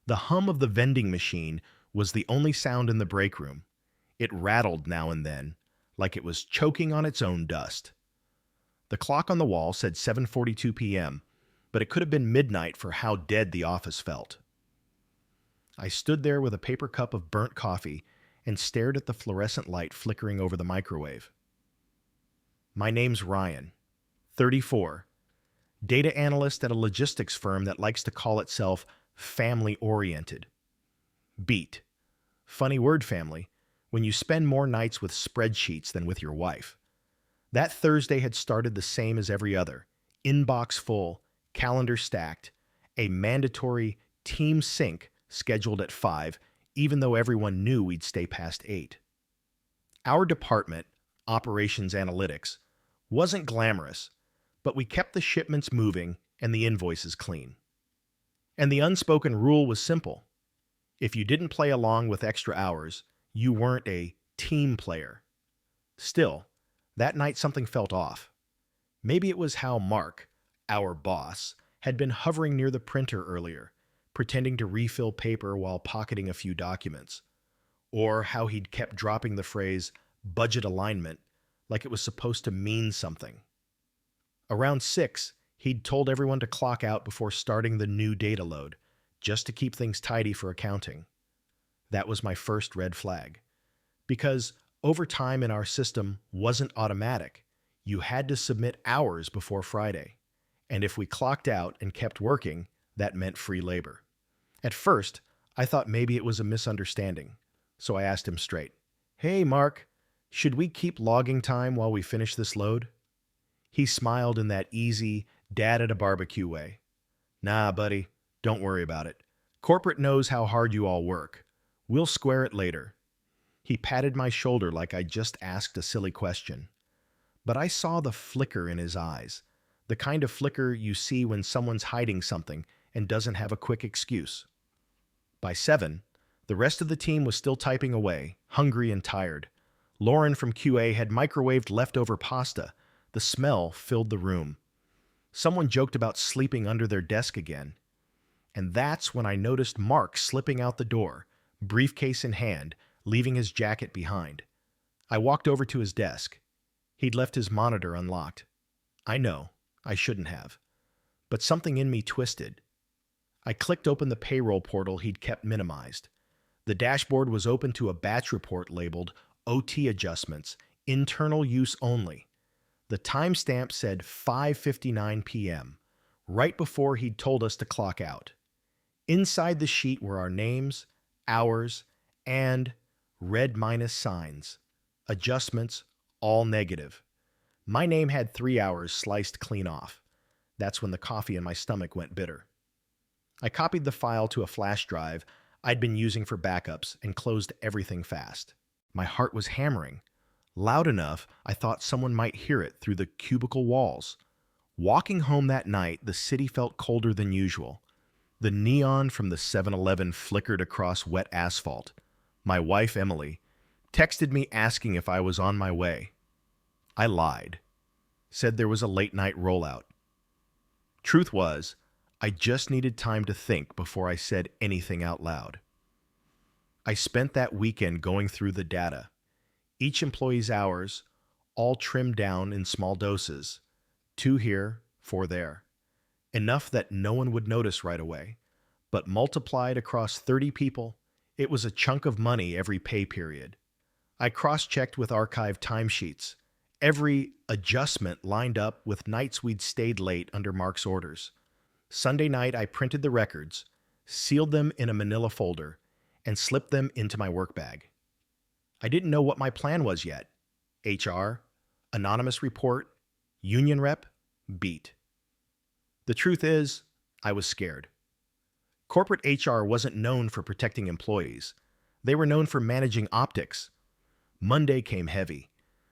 The hum of the vending machine was the only sound in the break room. It rattled now and then, like it was choking on its own dust. The clock on the wall said 7:42 p.m., but it could have been midnight for how dead the office felt. I stood there with a paper cup of burnt coffee and stared at the fluorescent light flickering over the microwave. My name's Ryan, 34, data analyst at a logistics firm that likes to call itself family-oriented. Beat. Funny word, family, when you spend more nights with spreadsheets than with your wife. That Thursday had started the same as every other. Inbox full, calendar stacked, a mandatory team sync scheduled at 5, even though everyone knew we'd stay past 8. Our department, Operations Analytics, wasn't glamorous, but we kept the shipments moving and the invoices clean. And the unspoken rule was simple. If you didn't play along with extra hours, you weren't a team player. Still, that night something felt off. Maybe it was how Mark, our boss, had been hovering near the printer earlier, pretending to refill paper while pocketing a few documents. Or how he'd kept dropping the phrase budget alignment like it was supposed to mean something. Around 6, he'd told everyone to clock out before starting the new data load, just to keep things tidy for accounting. That was my first red flag. Because overtime in our system wasn't automatic. You had to submit hours before Friday. And if we clocked out and kept working, that meant free labor. At first, I thought maybe it was a misunderstanding, so I asked him straight, "Hey, Mark, should we keep logging time while we finish this load?" He smiled in that easy, dad at a barbecue way. "Nah, buddy, don't worry about it. Corporate knows how hard you all work. We'll square it later." He patted my shoulder like I just asked a silly question. But I saw the flicker in his eyes, the kind of flicker you see when someone's hiding something and doesn't have a quick excuse. By 7, the rest of the team was still typing away, hungry and tired. Lauren from QA had microwaved leftover pasta. The smell filled the room. Someone joked about sleeping under their desk again. And that's when I noticed Mark slipping out the door, briefcase in hand, leaving his jacket behind. I walked over to his desk. He'd left his monitor unlocked. I know, I shouldn't have. But something in me twisted. I clicked open the payroll portal he'd kept minimized. The dashboard was open to a batch report labeled OT adjustments, internal use only. The timestamp said 5:59 p.m., right before he'd told us to clock out. Inside the sheet were our names, hours, and red minus signs. Adjustments, all negative. My name had 3 hours sliced clean off. That's when the coffee in my stomach went bitter. I copied the file to a flash drive I'd been using for backups and closed everything fast. My heart was hammering, loud enough I thought someone might hear it through the cubicle walls. Walking home that night, the city felt colder than usual. The neon from the 7-Eleven flickered across wet asphalt. My wife, Emily, texted me asking if I was on my way. I lied, said there was a late-night rollout. Truth was, I just needed time to think before I said anything out loud. I spent that weekend going through the data. Each employee's hours, all trimmed down in small doses. 2 here, 4 there. Enough that no one would notice right away. But multiplied across 30 people, it was a chunk of money every pay period. I cross-checked with archived timesheets. Every adjustment lined up with nights we'd stayed late under Mark's orders. Sunday night, I printed the records, sealed them in a manila folder, and slipped them into my work bag. I didn't know what my plan was yet. HR, anonymous report, union rep, beat. The truth is, I was scared. Corporate HR wasn't known for protecting employees. They were known for managing optics. Monday came heavy.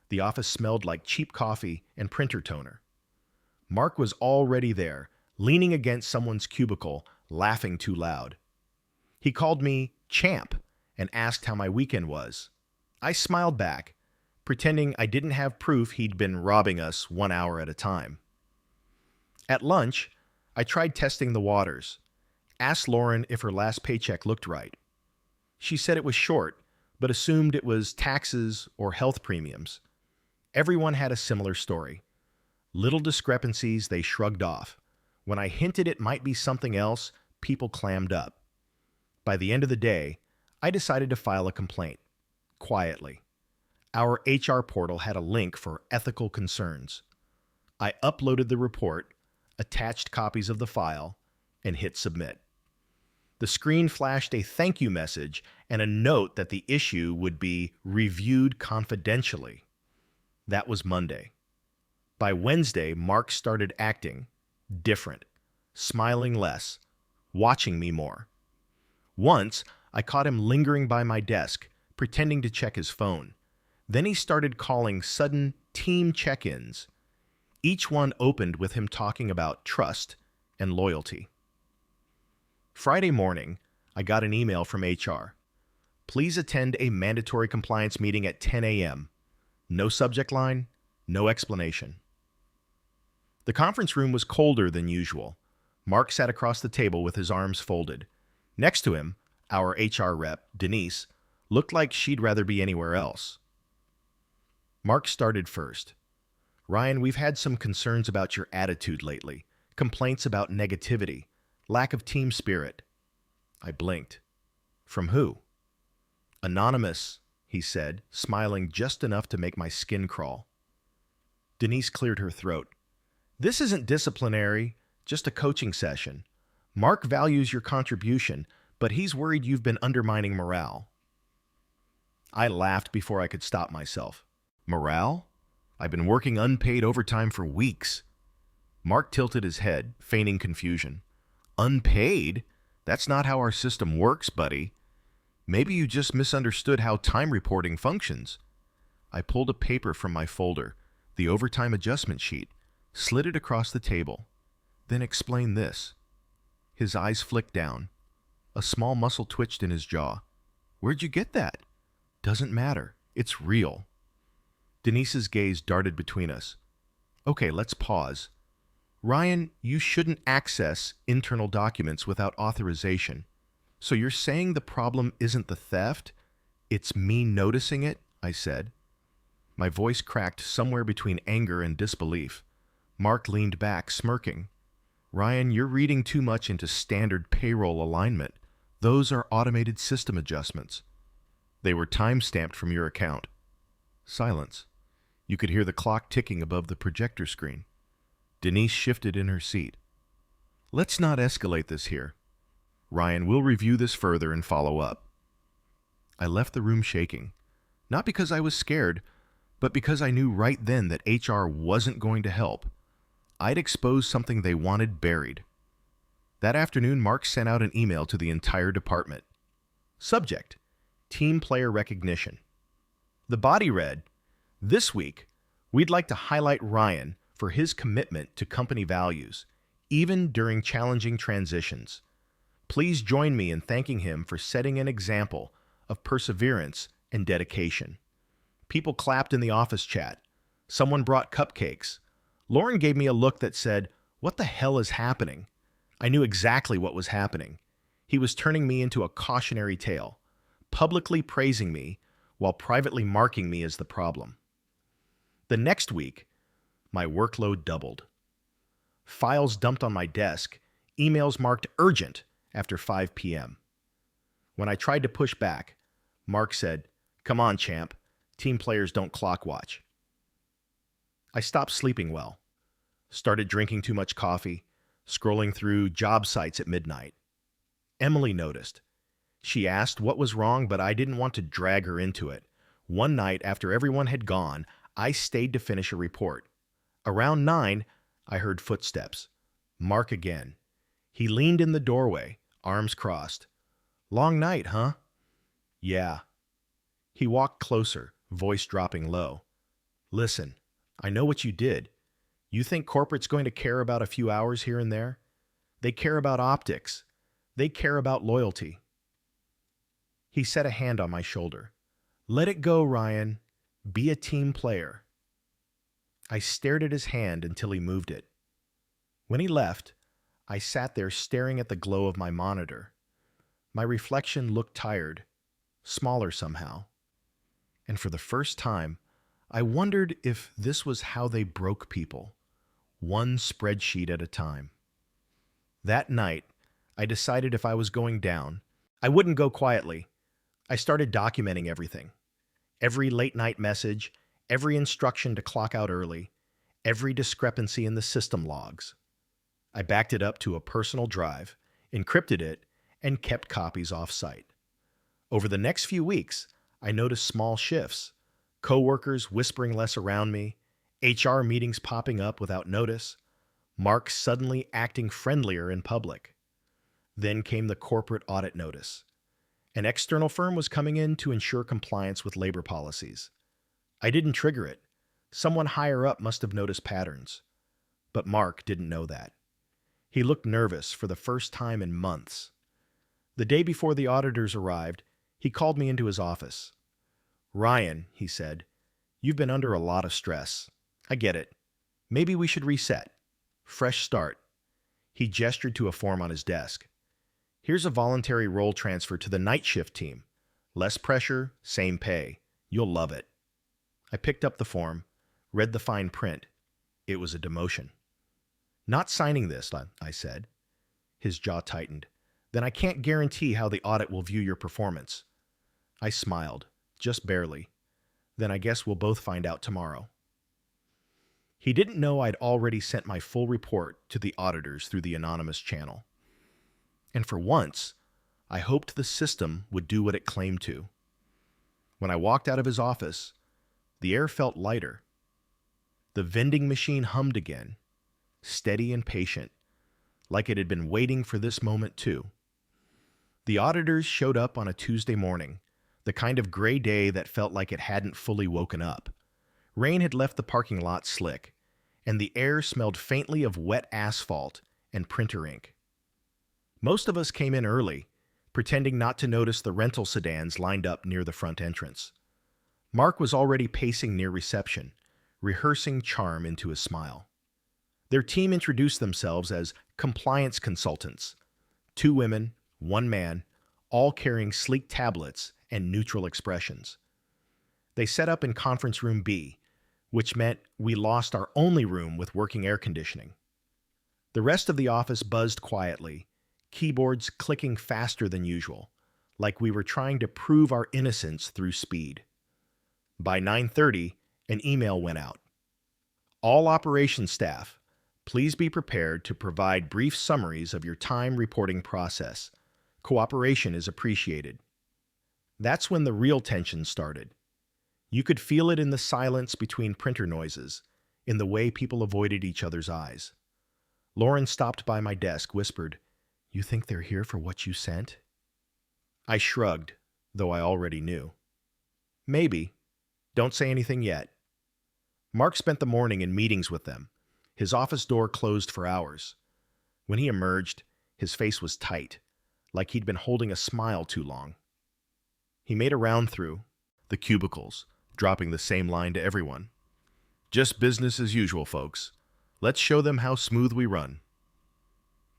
The office smelled like cheap coffee and printer toner. Mark was already there, leaning against someone's cubicle, laughing too loud. He called me champ and asked how my weekend was. I smiled back, pretending I didn't have proof he'd been robbing us 1 hour at a time. At lunch, I tried testing the waters. Asked Lauren if her last paycheck looked right. She said it was short, but assumed it was taxes or health premiums. Everyone had a similar story. Little discrepancies they shrugged off. When I hinted it might be something else, people clammed up. By the end of the day, I decided to file a complaint. Quietly. Our HR portal had a link for ethical concerns. I uploaded the report, attached copies of the file, and hit submit. The screen flashed a thank you message and a note that the issue would be reviewed confidentially. That was Monday. By Wednesday, Mark started acting different, smiling less, watching me more. Once, I caught him lingering by my desk, pretending to check his phone. Then he started calling sudden team check-ins. Each one opened with him talking about trust and loyalty. Friday morning, I got an email from HR. Please attend a mandatory compliance meeting at 10 a.m. No subject line, no explanation. The conference room was colder than usual. Mark sat across the table with his arms folded. Next to him, our HR rep, Denise, looked like she'd rather be anywhere else. Mark started first. Ryan, we've had some concerns about your attitude lately, complaints about negativity, lack of team spirit. I blinked. From who? Anonymous, he said, smiling just enough to make my skin crawl. Denise cleared her throat. This isn't disciplinary, just a coaching session. Mark values your contribution, but he's worried you've been undermining morale. I laughed before I could stop myself. Morale? I've been working unpaid overtime for weeks. Mark tilted his head, feigning confusion. Unpaid? That's not how our system works, buddy. Maybe you just misunderstood how time reporting functions. I pulled a paper from my folder, the overtime adjustment sheet, slid it across the table, then explained this. His eyes flicked down. A small muscle twitched in his jaw. Where'd you get that? Doesn't matter. It's real. Denise's gaze darted between us. Okay, let's pause. Ryan, you shouldn't access internal documents without authorization. So you're saying the problem isn't the theft? It's me noticing it? I said. My voice cracked somewhere between anger and disbelief. Mark leaned back, smirking. Ryan, you're reading too much into standard payroll alignment. Those are automated system adjustments. They were time-stamped from your account. Silence. You could hear the clock ticking above the projector screen. Denise shifted in her seat. Let's not escalate this here. Ryan, we'll review this further and follow up. I left the room shaking, not because I was scared, but because I knew right then that HR wasn't going to help. I'd exposed something they wanted buried. That afternoon, Mark sent out an email to the entire department. Subject: Team Player Recognition. The body read, This week, we'd like to highlight Ryan for his commitment to company values, even during challenging transitions. Please join me in thanking him for setting an example of perseverance and dedication. People clapped in the office chat. Someone brought cupcakes. Lauren gave me a look that said, What the hell is happening? I knew exactly what was happening. He was turning me into a cautionary tale, publicly praising me while privately marking me as the problem. The next week, my workload doubled. Files dumped on my desk, emails marked urgent after 5 p.m. When I tried to push back, Mark said, Come on, champ. Team players don't clock watch. I stopped sleeping well, started drinking too much coffee, scrolling through job sites at midnight. Emily noticed. She asked what was wrong, but I didn't want to drag her into it. One night, after everyone had gone, I stayed to finish a report. Around 9, I heard footsteps. Mark again. He leaned in the doorway, arms crossed. Long night, huh? Yeah. He walked closer, voice dropping low. Listen, I know what you did. You think corporate's going to care about a few hours here and there? They care about optics. They care about loyalty. He set a hand on my shoulder. Let it go, Ryan. Be a team player. I stared at his hand until he moved it. When he left, I sat there staring at the glow of my monitor. My reflection looked tired, smaller somehow. And for the first time, I wondered if this was how they broke people, one spreadsheet at a time. That night, I decided if I was going down, I wouldn't go quietly. I started documenting everything. Every late-night message, every instruction to clock out early, every discrepancy in the system logs. I backed it up to a personal drive, encrypted it, and kept copies off-site. Over the next few weeks, I noticed small shifts. Coworkers whispering less around me, HR meetings popping up without notice, Mark suddenly acting friendlier in public. Then came the corporate audit notice. An external firm was coming in to ensure compliance with labor policies. I didn't trigger it. Someone higher up must have noticed patterns. But Mark didn't know that. He looked nervous for the first time in months. The day before the auditors arrived, he called me into his office. "Ryan," he said, "you've been under a lot of stress. I get it. Maybe we should reset. Fresh start." He gestured to a form on his desk. "Here's a voluntary role transfer to the night shift team. Less pressure, same pay. You'll love it." I picked up the form, read the fine print. It was a demotion. "Not signing this," I said. His jaw tightened. "Then I can't guarantee how the audit will view your performance." I smiled, just barely. "Then I guess we'll both find out tomorrow." He didn't know I'd already sent my full report to the auditors through the anonymous channel. And for once, I hoped the system would do what it claimed to. When I walked out of his office, the air felt lighter. The vending machine hummed again, steady and patient, like it had been waiting for this moment too. The auditors showed up on a Tuesday morning, the kind of gray day that felt like it hadn't fully woken up. Rain had left the parking lot slick, and the air smelled faintly of wet asphalt and printer ink. Most of us came in early, pretending not to notice the rental sedans lined up near the front entrance. Mark was already pacing near reception, rehearsing charm into his smile. Their team introduced themselves as compliance consultants. 2 women, 1 man, all carrying sleek tablets and neutral expressions. They set up in conference room B, which meant we lost our only room with working air conditioning. The rest of the office buzzed quietly, keyboards clicking faster than usual, like we were trying to prove our innocence through speed. By 9:30, an email went out. "All operations staff, please be prepared to provide brief summaries of your time reporting process. Cooperation is appreciated." That's when the real tension started. You could feel it in the silence between printer noises, in the way people avoided each other's eyes. Lauren stopped by my desk, whispered, "You think they're here for what you sent?" I shrugged, though I already knew. "Maybe. Don't say anything yet." Mark spent the morning in meetings with them. His office door closed for hours. When he emerged, his face was tight, like he'd been holding a smile too long. He made a round through the cubicles, dropping the same line to everyone. "Just business as usual, folks. Let's show them how smooth we run."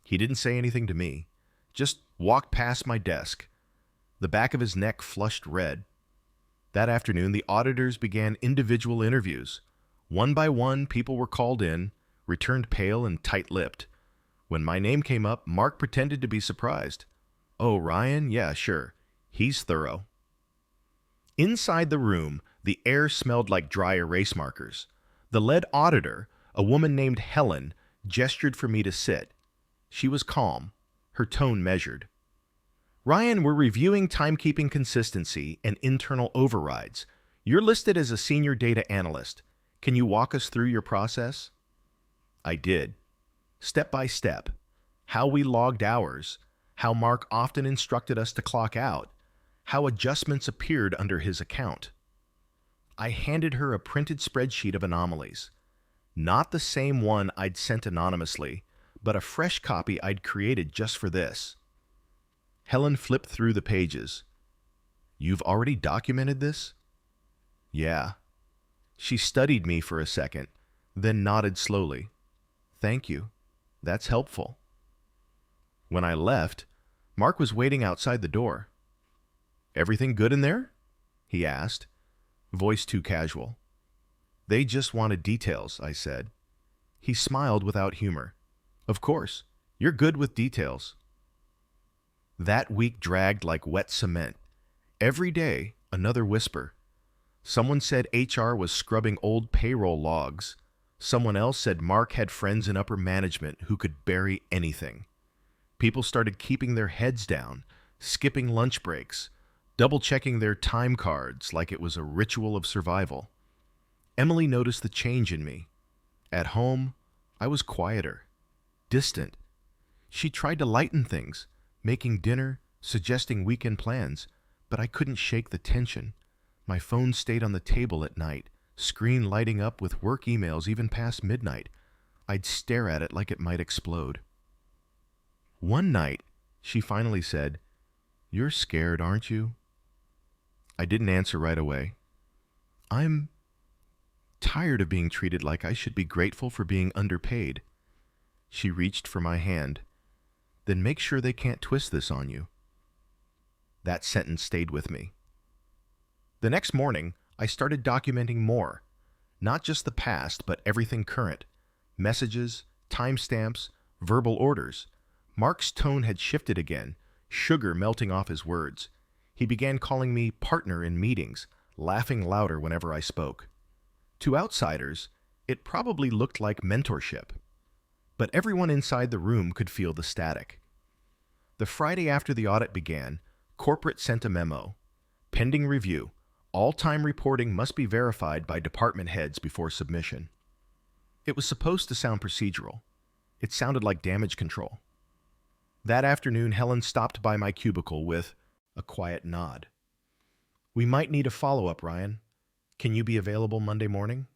He didn't say anything to me, just walked past my desk. The back of his neck flushed red. That afternoon, the auditors began individual interviews. One by one, people were called in, returned pale and tight-lipped. When my name came up, Mark pretended to be surprised. "Oh, Ryan? Yeah, sure. He's thorough." Inside the room, the air smelled like dry erase markers. The lead auditor, a woman named Helen, gestured for me to sit. She was calm, her tone measured. "Ryan, we're reviewing timekeeping consistency and internal overrides. You're listed as a senior data analyst. Can you walk us through your process?" I did. Step by step. How we logged hours, how Mark often instructed us to clock out, how adjustments appeared under his account. I handed her a printed spreadsheet of anomalies. Not the same one I'd sent anonymously, but a fresh copy I'd created just for this. Helen flipped through the pages. "You've already documented this?" "Yeah." She studied me for a second, then nodded slowly. "Thank you. That's helpful." When I left, Mark was waiting outside the door. "Everything good in there?" he asked, voice too casual. "They just wanted details," I said. He smiled without humor. "Of course, you're good with details." That week dragged like wet cement. Every day, another whisper. Someone said HR was scrubbing old payroll logs. Someone else said Mark had friends in upper management who could bury anything. People started keeping their heads down, skipping lunch breaks, double-checking their time cards like it was a ritual of survival. Emily noticed the change in me. At home, I was quieter, distant. She tried to lighten things, making dinner, suggesting weekend plans, but I couldn't shake the tension. My phone stayed on the table at night, screen lighting up with work emails even past midnight. I'd stare at it like it might explode. One night, she finally said, "You're scared, aren't you?" I didn't answer right away. "I'm tired of being treated like I should be grateful for being underpaid." She reached for my hand. "Then make sure they can't twist this on you." That sentence stayed with me. The next morning, I started documenting more. Not just the past, but everything current. Messages, timestamps, verbal orders. Mark's tone had shifted again, sugar melting off his words. He began calling me partner in meetings, laughing louder whenever I spoke. To outsiders, it probably looked like mentorship. But everyone inside the room could feel the static. The Friday after the audit began, corporate sent a memo. Pending review. All time reporting must be verified by department heads before submission. It was supposed to sound procedural. It sounded like damage control. That afternoon, Helen stopped by my cubicle with a quiet nod. "We might need a follow-up, Ryan. Can you be available Monday morning?"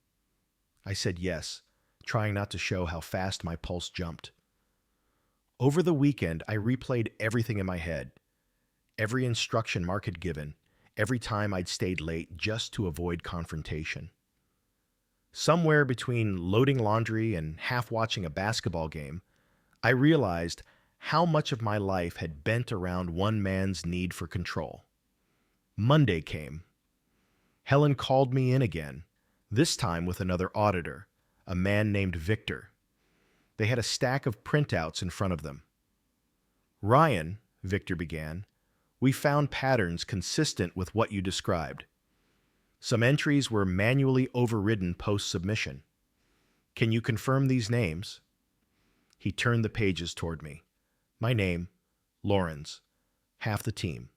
I said yes, trying not to show how fast my pulse jumped. Over the weekend, I replayed everything in my head. Every instruction Mark had given, every time I'd stayed late just to avoid confrontation. Somewhere between loading laundry and half-watching a basketball game, I realized how much of my life had bent around one man's need for control. Monday came. Helen called me in again, this time with another auditor, a man named Victor. They had a stack of printouts in front of them. "Ryan," Victor began, "we found patterns consistent with what you described. Some entries were manually overridden post-submission. Can you confirm these names?" He turned the pages toward me. My name, Lawrence, half the team.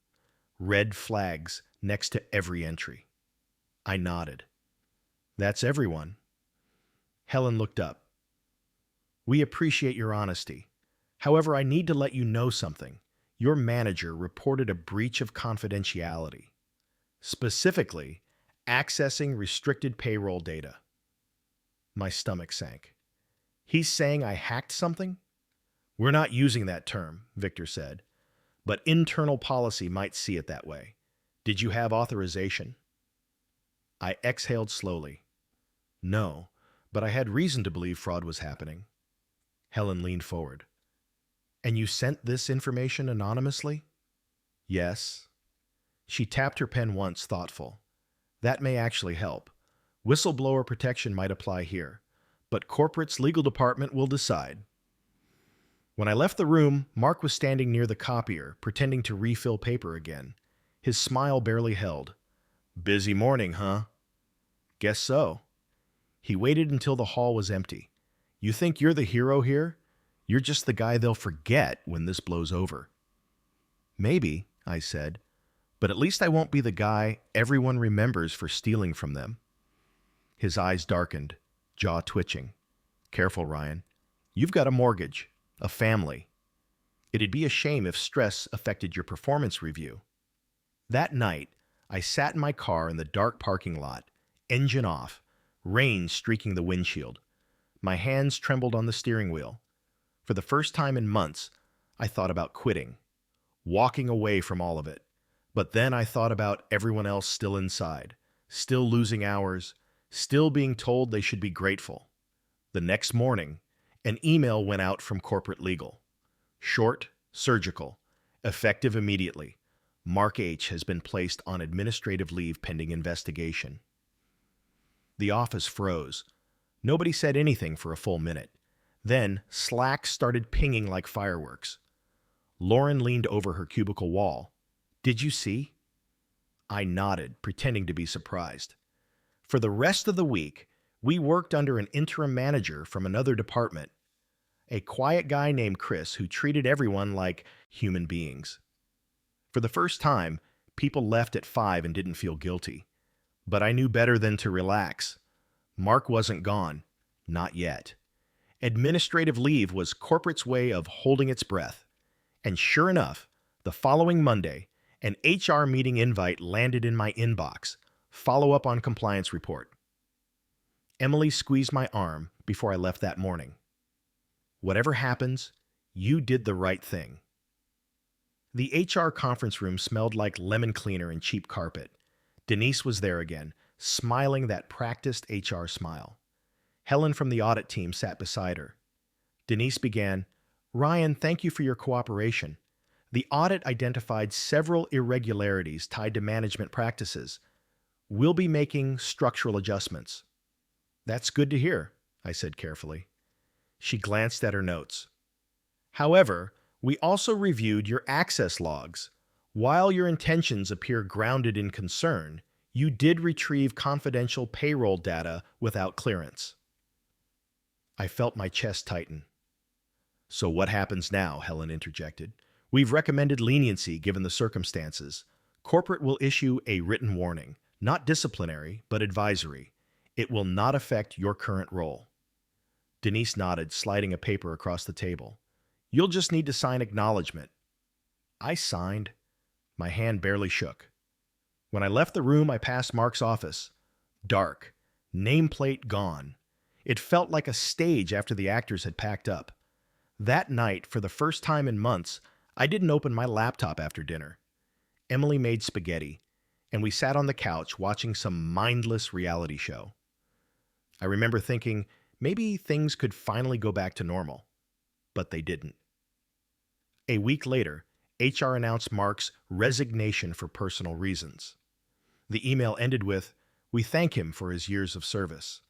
Red flags next to every entry. I nodded. "That's everyone." Helen looked up. "We appreciate your honesty. However, I need to let you know something. Your manager reported a breach of confidentiality. Specifically, accessing restricted payroll data." My stomach sank. "He's saying I hacked something?" "We're not using that term," Victor said, "but internal policy might see it that way. Did you have authorization?" I exhaled slowly. "No, but I had reason to believe fraud was happening." Helen leaned forward. "And you sent this information anonymously?" "Yes." She tapped her pen once, thoughtful. "That may actually help. Whistleblower protection might apply here, but corporate's legal department will decide." When I left the room, Mark was standing near the copier, pretending to refill paper again. His smile barely held. "Busy morning, huh?" "Guess so." He waited until the hall was empty. "You think you're the hero here? You're just the guy they'll forget when this blows over." "Maybe," I said, "but at least I won't be the guy everyone remembers for stealing from them." His eyes darkened, jaw twitching. "Careful, Ryan. You've got a mortgage. A family. It'd be a shame if stress affected your performance review." That night, I sat in my car in the dark parking lot, engine off, rain streaking the windshield. My hands trembled on the steering wheel. For the first time in months, I thought about quitting, walking away from all of it. But then I thought about everyone else still inside, still losing hours, still being told they should be grateful. The next morning, an email went out from corporate legal. Short, Surgical. Effective immediately. Mark H. has been placed on administrative leave pending investigation. The office froze. Nobody said anything for a full minute. Then, Slack started pinging like fireworks. Lauren leaned over her cubicle wall. "Did you see?" I nodded, pretending to be surprised. For the rest of the week, we worked under an interim manager from another department, a quiet guy named Chris who treated everyone like human beings. For the first time, people left at 5 and didn't feel guilty. But I knew better than to relax. Mark wasn't gone. Not yet. Administrative leave was corporate's way of holding its breath. And sure enough, the following Monday, an HR meeting invite landed in my inbox. Follow up on compliance report. Emily squeezed my arm before I left that morning. "Whatever happens, you did the right thing." The HR conference room smelled like lemon cleaner and cheap carpet. Denise was there again, smiling that practiced HR smile. Helen from the audit team sat beside her. Denise began, "Ryan, thank you for your cooperation. The audit identified several irregularities tied to management practices. We'll be making structural adjustments." "That's good to hear," I said carefully. She glanced at her notes. "However, we also reviewed your access logs. While your intentions appear grounded in concern, you did retrieve confidential payroll data without clearance." I felt my chest tighten. "So what happens now?" Helen interjected. "We've recommended leniency given the circumstances. Corporate will issue a written warning, not disciplinary, but advisory. It will not affect your current role." Denise nodded, sliding a paper across the table. "You'll just need to sign acknowledgement." I signed. My hand barely shook. When I left the room, I passed Mark's office. Dark. Nameplate gone. It felt like a stage after the actors had packed up. That night, for the first time in months, I didn't open my laptop after dinner. Emily made spaghetti, and we sat on the couch watching some mindless reality show. I remember thinking maybe things could finally go back to normal, but they didn't. A week later, HR announced Mark's resignation for personal reasons. The email ended with, "We thank him for his years of service."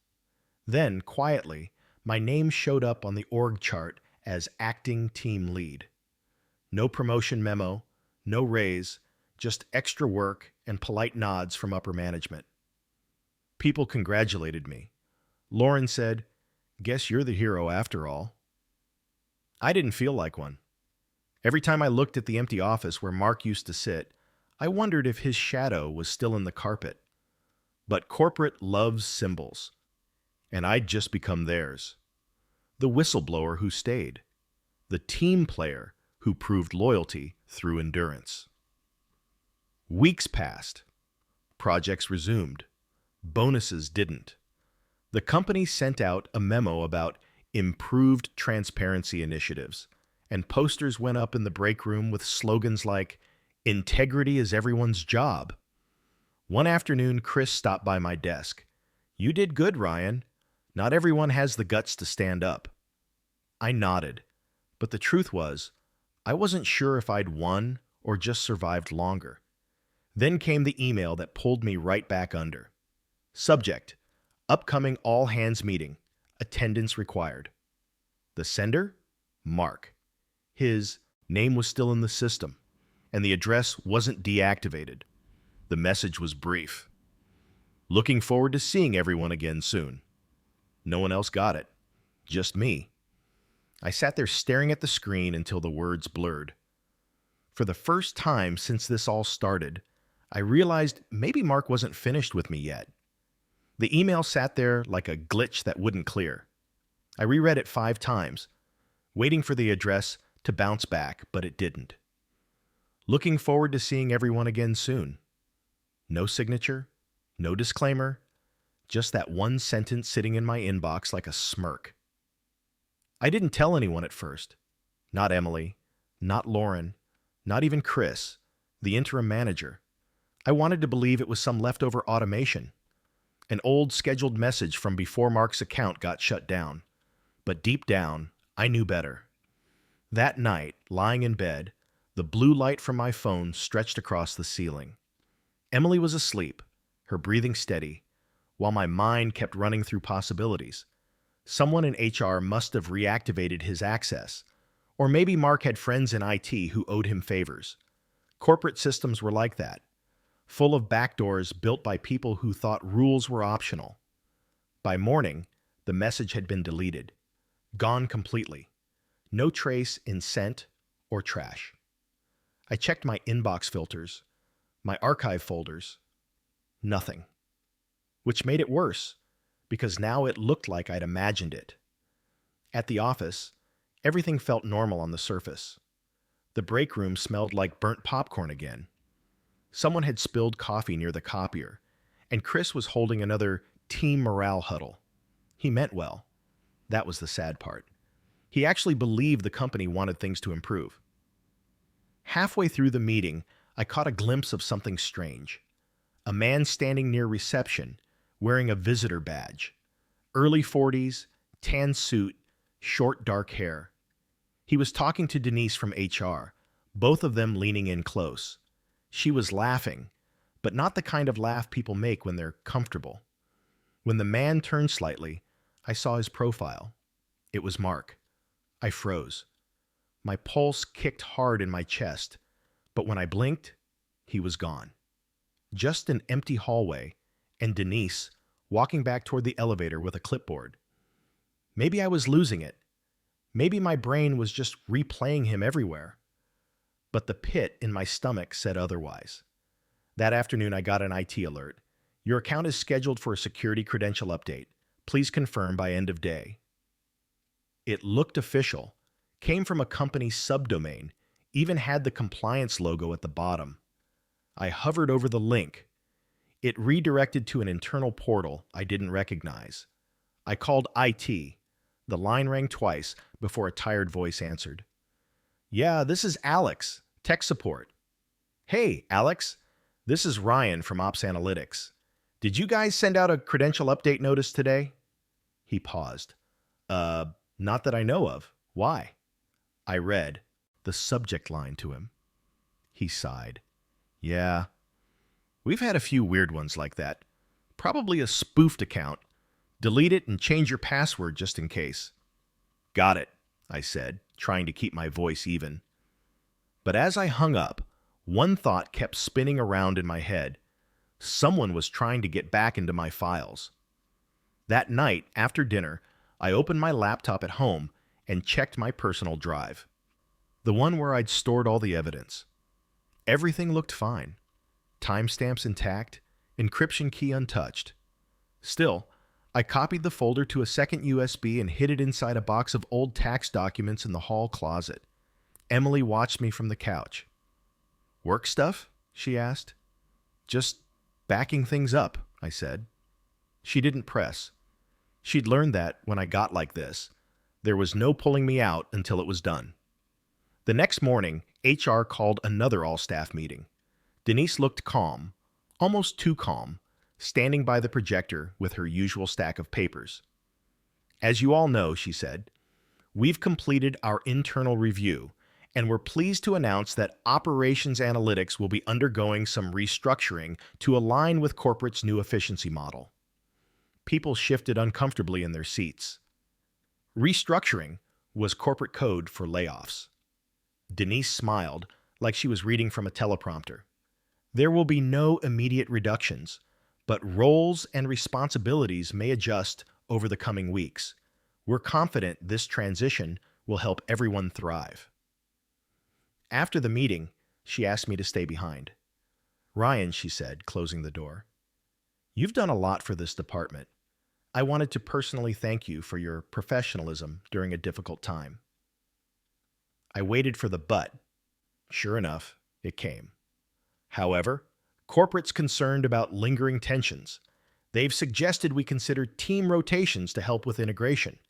Then, quietly, my name showed up on the org chart as acting team lead. No promotion memo, no raise, just extra work and polite nods from upper management. People congratulated me. Lauren said, "Guess you're the hero after all." I didn't feel like one. Every time I looked at the empty office where Mark used to sit, I wondered if his shadow was still in the carpet. But corporate loves symbols, and I'd just become theirs. The whistleblower who stayed. The team player who proved loyalty through endurance. Weeks passed. Projects resumed. Bonuses didn't. The company sent out a memo about improved transparency initiatives, and posters went up in the break room with slogans like, "Integrity is everyone's job." One afternoon, Chris stopped by my desk. "You did good, Ryan. Not everyone has the guts to stand up." I nodded, but the truth was, I wasn't sure if I'd won or just survived longer. Then came the email that pulled me right back under. Subject: upcoming all-hands meeting. Attendance required. The sender? Mark. His name was still in the system, and the address wasn't deactivated. The message was brief. "Looking forward to seeing everyone again soon." No one else got it. Just me. I sat there staring at the screen until the words blurred. For the first time since this all started, I realized maybe Mark wasn't finished with me yet. The email sat there like a glitch that wouldn't clear. I reread it 5 times, waiting for the address to bounce back, but it didn't. Looking forward to seeing everyone again soon. No signature, no disclaimer, just that one sentence sitting in my inbox like a smirk. I didn't tell anyone at first. Not Emily, not Lauren, not even Chris, the interim manager. I wanted to believe it was some leftover automation. An old scheduled message from before Mark's account got shut down. But deep down, I knew better. That night, lying in bed, the blue light from my phone stretched across the ceiling. Emily was asleep, her breathing steady, while my mind kept running through possibilities. Someone in HR must have reactivated his access, or maybe Mark had friends in IT who owed him favors. Corporate systems were like that, full of backdoors built by people who thought rules were optional. By morning, the message had been deleted, gone completely. No trace in sent or trash. I checked my inbox filters, my archive folders. Nothing. Which made it worse, because now it looked like I'd imagined it. At the office, everything felt normal on the surface. The break room smelled like burnt popcorn again. Someone had spilled coffee near the copier, and Chris was holding another team morale huddle. He meant well. That was the sad part. He actually believed the company wanted things to improve. Halfway through the meeting, I caught a glimpse of something strange. A man standing near reception, wearing a visitor badge. Early 40s, tan suit, short dark hair. He was talking to Denise from HR, both of them leaning in close. She was laughing, but not the kind of laugh people make when they're comfortable. When the man turned slightly, I saw his profile. It was Mark. I froze. My pulse kicked hard in my chest, but when I blinked, he was gone. Just an empty hallway, and Denise walking back toward the elevator with a clipboard. Maybe I was losing it. Maybe my brain was just replaying him everywhere. But the pit in my stomach said otherwise. That afternoon, I got an IT alert. Your account is scheduled for a security credential update. Please confirm by end of day. It looked official, came from a company's subdomain, even had the compliance logo at the bottom. I hovered over the link. It redirected to an internal portal I didn't recognize. I called IT. The line rang twice before a tired voice answered. Yeah, this is Alex, tech support. Hey, Alex, this is Ryan from Ops Analytics. Did you guys send out a credential update notice today? He paused. Not that I know of. Why? I read the subject line to him. He sighed. Yeah, we've had a few weird ones like that. Probably a spoofed account. Delete it and change your password just in case. Got it, I said, trying to keep my voice even. But as I hung up, one thought kept spinning around in my head. Someone was trying to get back into my files. That night, after dinner, I opened my laptop at home and checked my personal drive. The one where I'd stored all the evidence. Everything looked fine. Timestamps intact, encryption key untouched. Still, I copied the folder to a second USB and hid it inside a box of old tax documents in the hall closet. Emily watched me from the couch. Work stuff? She asked. Just backing things up, I said. She didn't press. She'd learned that when I got like this, there was no pulling me out until it was done. The next morning, HR called another all-staff meeting. Denise looked calm, almost too calm, standing by the projector with her usual stack of papers. As you all know, she said, we've completed our internal review, and we're pleased to announce that Operations Analytics will be undergoing some restructuring to align with corporate's new efficiency model. People shifted uncomfortably in their seats. Restructuring was corporate code for layoffs. Denise smiled, like she was reading from a teleprompter. There will be no immediate reductions, but roles and responsibilities may adjust over the coming weeks. We're confident this transition will help everyone thrive. After the meeting, she asked me to stay behind. Ryan, she said, closing the door, you've done a lot for this department. I wanted to personally thank you for your professionalism during a difficult time. I waited for the but. Sure enough, it came. However, corporate's concerned about lingering tensions. They've suggested we consider team rotations to help with integration.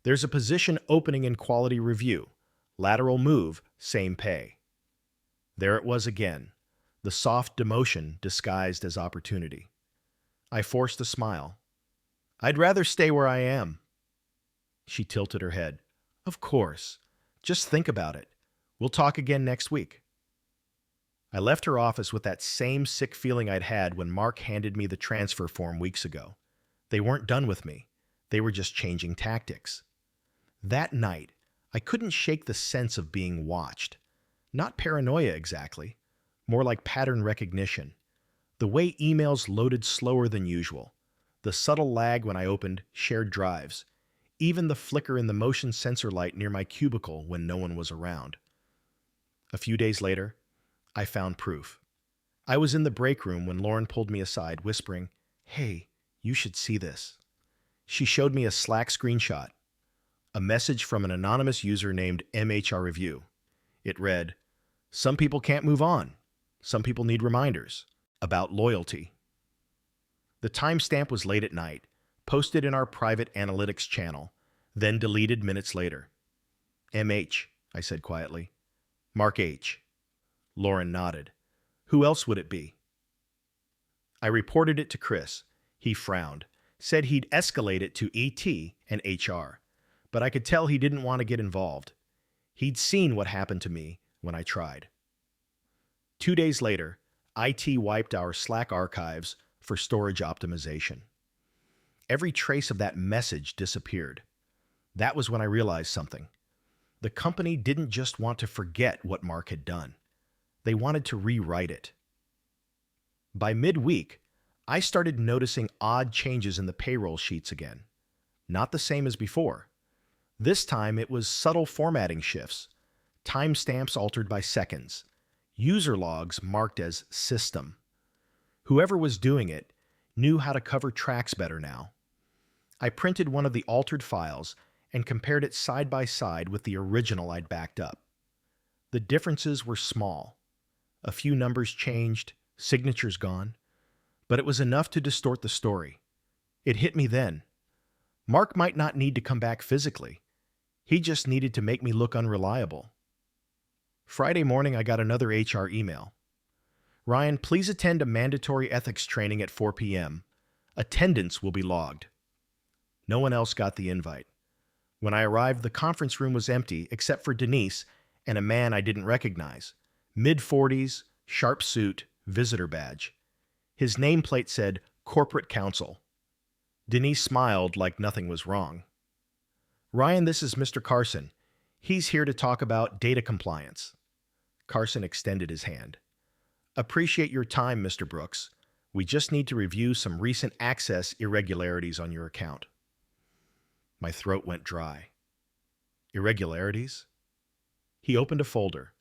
There's a position opening in quality review. Lateral move, same pay. There it was again, the soft demotion disguised as opportunity. I forced a smile. I'd rather stay where I am. She tilted her head. Of course. Just think about it. We'll talk again next week. I left her office with that same sick feeling I'd had when Mark handed me the transfer form weeks ago. They weren't done with me. They were just changing tactics. That night, I couldn't shake the sense of being watched. Not paranoia exactly, more like pattern recognition. The way emails loaded slower than usual, the subtle lag when I opened shared drives, even the flicker in the motion sensor light near my cubicle when no one was around. A few days later, I found proof. I was in the break room when Lauren pulled me aside, whispering, "Hey, you should see this." She showed me a Slack screenshot, a message from an anonymous user named MHR Review. It read, "Some people can't move on. Some people need reminders about loyalty." The timestamp was late at night, posted in our private analytics channel, then deleted minutes later. "MH," I said quietly. "Mark H." Lauren nodded. "Who else would it be?" I reported it to Chris. He frowned, said he'd escalate it to ET and HR, but I could tell he didn't want to get involved. He'd seen what happened to me when I tried. 2 days later, IT wiped our Slack archives for storage optimization. Every trace of that message disappeared. That was when I realized something. The company didn't just want to forget what Mark had done. They wanted to rewrite it. By midweek, I started noticing odd changes in the payroll sheets again. Not the same as before. This time it was subtle formatting shifts, timestamps altered by seconds, user logs marked as system. Whoever was doing it knew how to cover tracks better now. I printed one of the altered files and compared it side by side with the original I'd backed up. The differences were small. A few numbers changed, signatures gone, but it was enough to distort the story. It hit me then. Mark might not need to come back physically. He just needed to make me look unreliable. Friday morning, I got another HR email. "Ryan, please attend a mandatory ethics training at 4 p.m. Attendance will be logged." No one else got the invite. When I arrived, the conference room was empty except for Denise and a man I didn't recognize. Mid-40s, sharp suit, visitor badge. His nameplate said Corporate Counsel. Denise smiled like nothing was wrong. "Ryan, this is Mr. Carson. He's here to talk about data compliance." Carson extended his hand. "Appreciate your time, Mr. Brooks. We just need to review some recent access irregularities on your account." My throat went dry. Irregularities? He opened a folder.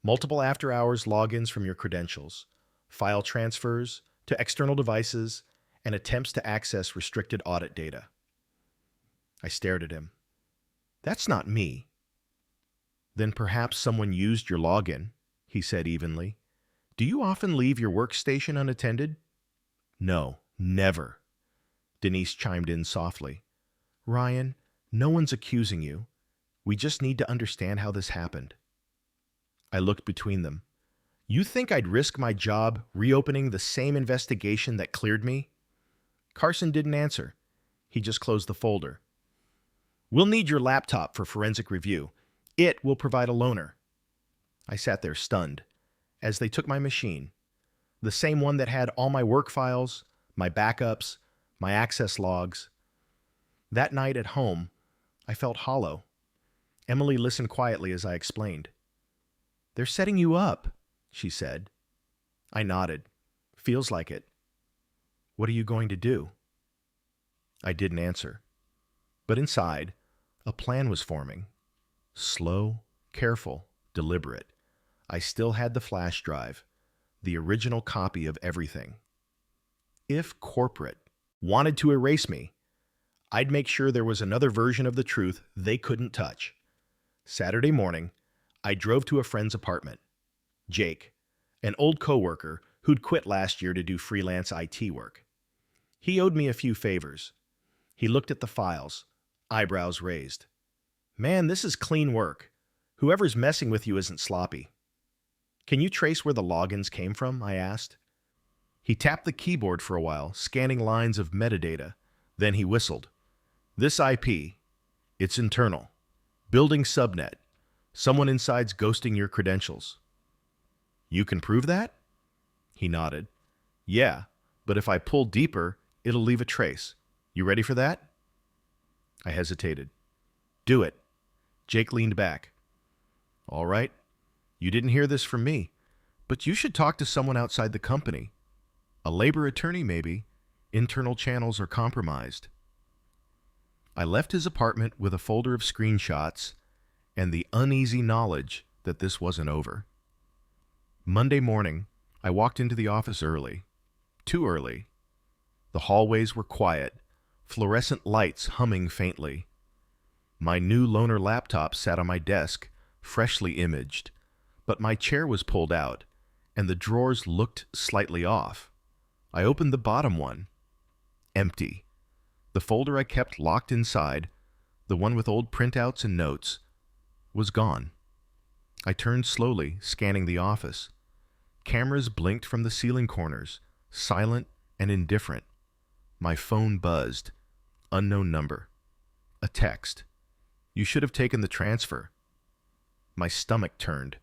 Multiple after-hours logins from your credentials, file transfers to external devices, and attempts to access restricted audit data. I stared at him. "That's not me." "Then perhaps someone used your login," he said evenly. "Do you often leave your workstation unattended?" "No, never." Denise chimed in softly. "Ryan, no one's accusing you. We just need to understand how this happened." I looked between them. "You think I'd risk my job reopening the same investigation that cleared me?" Carson didn't answer. He just closed the folder. "We'll need your laptop for forensic review. It will provide a loaner." I sat there stunned as they took my machine, the same one that had all my work files, my backups, my access logs. That night at home, I felt hollow. Emily listened quietly as I explained. "They're setting you up," she said. I nodded. "Feels like it." "What are you going to do?" I didn't answer. But inside, a plan was forming. Slow, careful, deliberate. I still had the flash drive, the original copy of everything. If corporate wanted to erase me, I'd make sure there was another version of the truth they couldn't touch. Saturday morning, I drove to a friend's apartment. Jake, an old coworker who'd quit last year to do freelance IT work. He owed me a few favors. He looked at the files, eyebrows raised. "Man, this is clean work. Whoever's messing with you isn't sloppy." "Can you trace where the logins came from?" I asked. He tapped the keyboard for a while, scanning lines of metadata. Then he whistled. "This IP, it's internal. Building subnet. Someone inside's ghosting your credentials. You can prove that? He nodded. Yeah, but if I pull deeper, it'll leave a trace. You ready for that? I hesitated. Do it. Jake leaned back. All right. You didn't hear this from me, but you should talk to someone outside the company. A labor attorney, maybe. Internal channels are compromised. I left his apartment with a folder of screenshots and the uneasy knowledge that this wasn't over. Monday morning, I walked into the office early. Too early. The hallways were quiet, fluorescent lights humming faintly. My new loaner laptop sat on my desk, freshly imaged, but my chair was pulled out, and the drawers looked slightly off. I opened the bottom one. Empty. The folder I kept locked inside, the one with old printouts and notes, was gone. I turned slowly, scanning the office. Cameras blinked from the ceiling corners, silent and indifferent. My phone buzzed. Unknown number. A text. You should have taken the transfer. My stomach turned.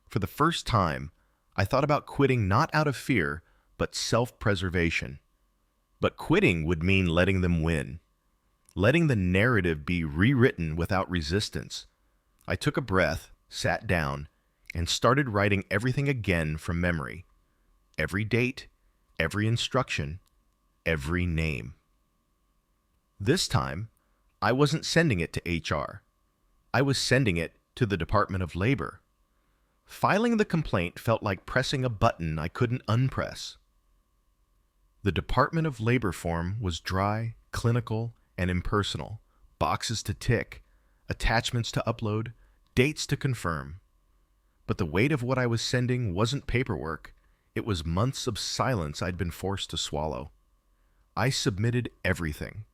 For the first time, I thought about quitting not out of fear, but self-preservation. But quitting would mean letting them win. Letting the narrative be rewritten without resistance. I took a breath, sat down, and started writing everything again from memory. Every date, every instruction, every name. This time, I wasn't sending it to HR. I was sending it to the Department of Labor. Filing the complaint felt like pressing a button I couldn't unpress. The Department of Labor form was dry, clinical, and impersonal. Boxes to tick, attachments to upload, dates to confirm. But the weight of what I was sending wasn't paperwork. It was months of silence I'd been forced to swallow. I submitted everything.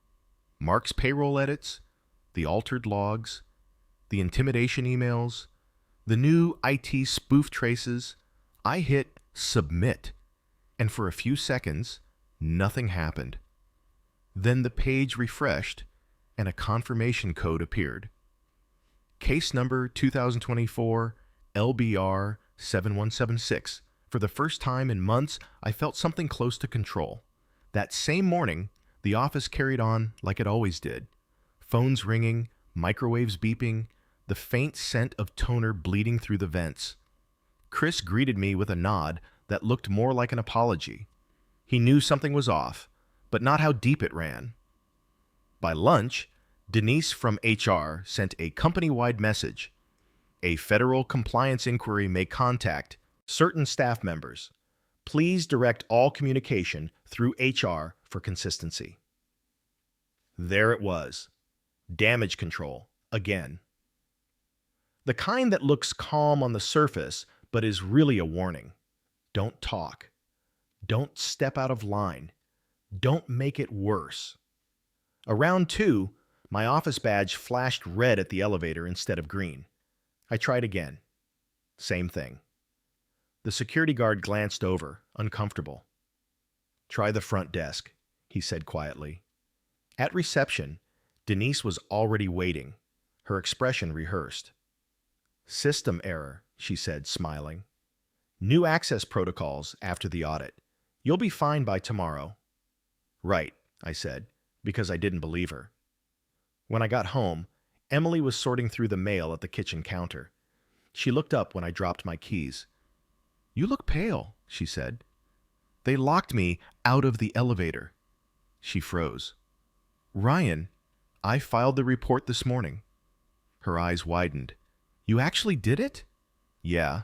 Mark's payroll edits, the altered logs, the intimidation emails, the new IT spoof traces. I hit submit, and for a few seconds, nothing happened. Then the page refreshed, and a confirmation code appeared. Case number 2024 LBR 7176. For the first time in months, I felt something close to control. That same morning, the office carried on like it always did. Phones ringing, microwaves beeping, the faint scent of toner bleeding through the vents. Chris greeted me with a nod that looked more like an apology. He knew something was off, but not how deep it ran. By lunch, Denise from HR sent a company-wide message. A federal compliance inquiry may contact certain staff members. Please direct all communication through HR for consistency. There it was. Damage control, again. The kind that looks calm on the surface, but is really a warning. Don't talk. Don't step out of line. Don't make it worse. Around 2, my office badge flashed red at the elevator instead of green. I tried again. Same thing. The security guard glanced over, uncomfortable. Try the front desk, he said quietly. At reception, Denise was already waiting, her expression rehearsed. System error, she said, smiling. New access protocols after the audit. You'll be fine by tomorrow. Right, I said, because I didn't believe her. When I got home, Emily was sorting through the mail at the kitchen counter. She looked up when I dropped my keys. You look pale, she said. They locked me out of the elevator. She froze. Ryan, I filed the report this morning. Her eyes widened. You actually did it? Yeah.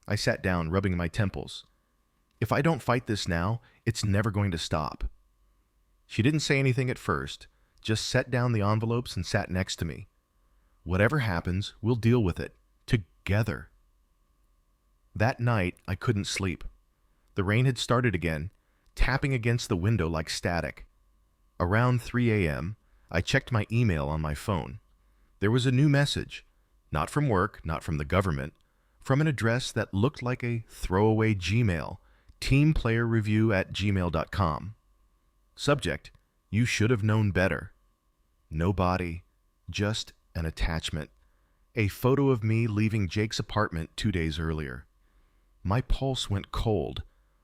I sat down, rubbing my temples. If I don't fight this now, it's never going to stop. She didn't say anything at first, just set down the envelopes and sat next to me. Whatever happens, we'll deal with it. Together. That night, I couldn't sleep. The rain had started again, tapping against the window like static. Around 3 a.m., I checked my email on my phone. There was a new message. Not from work, not from the government. From an address that looked like a throwaway Gmail. teamplayerreview@gmail.com. Subject, you should have known better. No body, just an attachment. A photo of me leaving Jake's apartment 2 days earlier. My pulse went cold.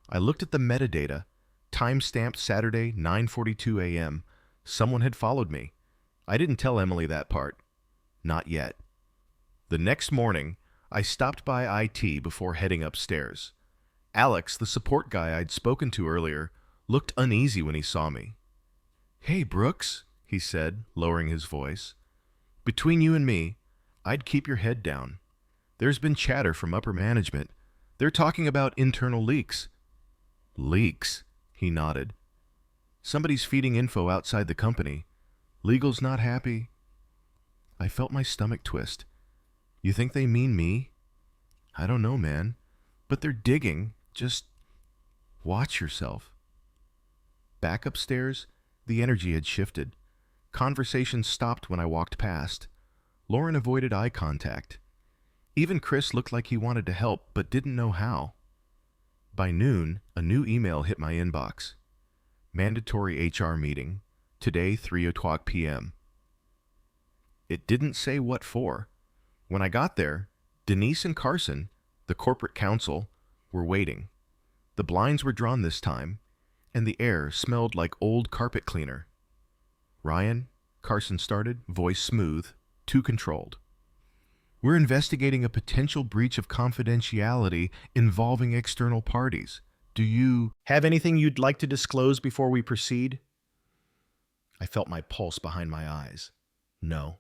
I looked at the metadata. Time-stamped Saturday, 9:42 a.m. Someone had followed me. I didn't tell Emily that part. Not yet. The next morning, I stopped by IT before heading upstairs. Alex, the support guy I'd spoken to earlier, looked uneasy when he saw me. "Hey, Brooks," he said, lowering his voice. "Between you and me, I'd keep your head down. There's been chatter from upper management. They're talking about internal leaks." "Leaks?" He nodded. "Somebody's feeding info outside the company. Legal's not happy." I felt my stomach twist. "You think they mean me?" "I don't know, man. But they're digging. Just watch yourself." Back upstairs, the energy had shifted. Conversation stopped when I walked past. Lauren avoided eye contact. Even Chris looked like he wanted to help, but didn't know how. By noon, a new email hit my inbox. Mandatory HR meeting. Today, 3:00 p.m. It didn't say what for. When I got there, Denise and Carson, the corporate counsel, were waiting. The blinds were drawn this time, and the air smelled like old carpet cleaner. "Ryan," Carson started, voice smooth, too controlled. "We're investigating a potential breach of confidentiality involving external parties. Do you have anything you'd like to disclose before we proceed?" I felt my pulse behind my eyes. "No."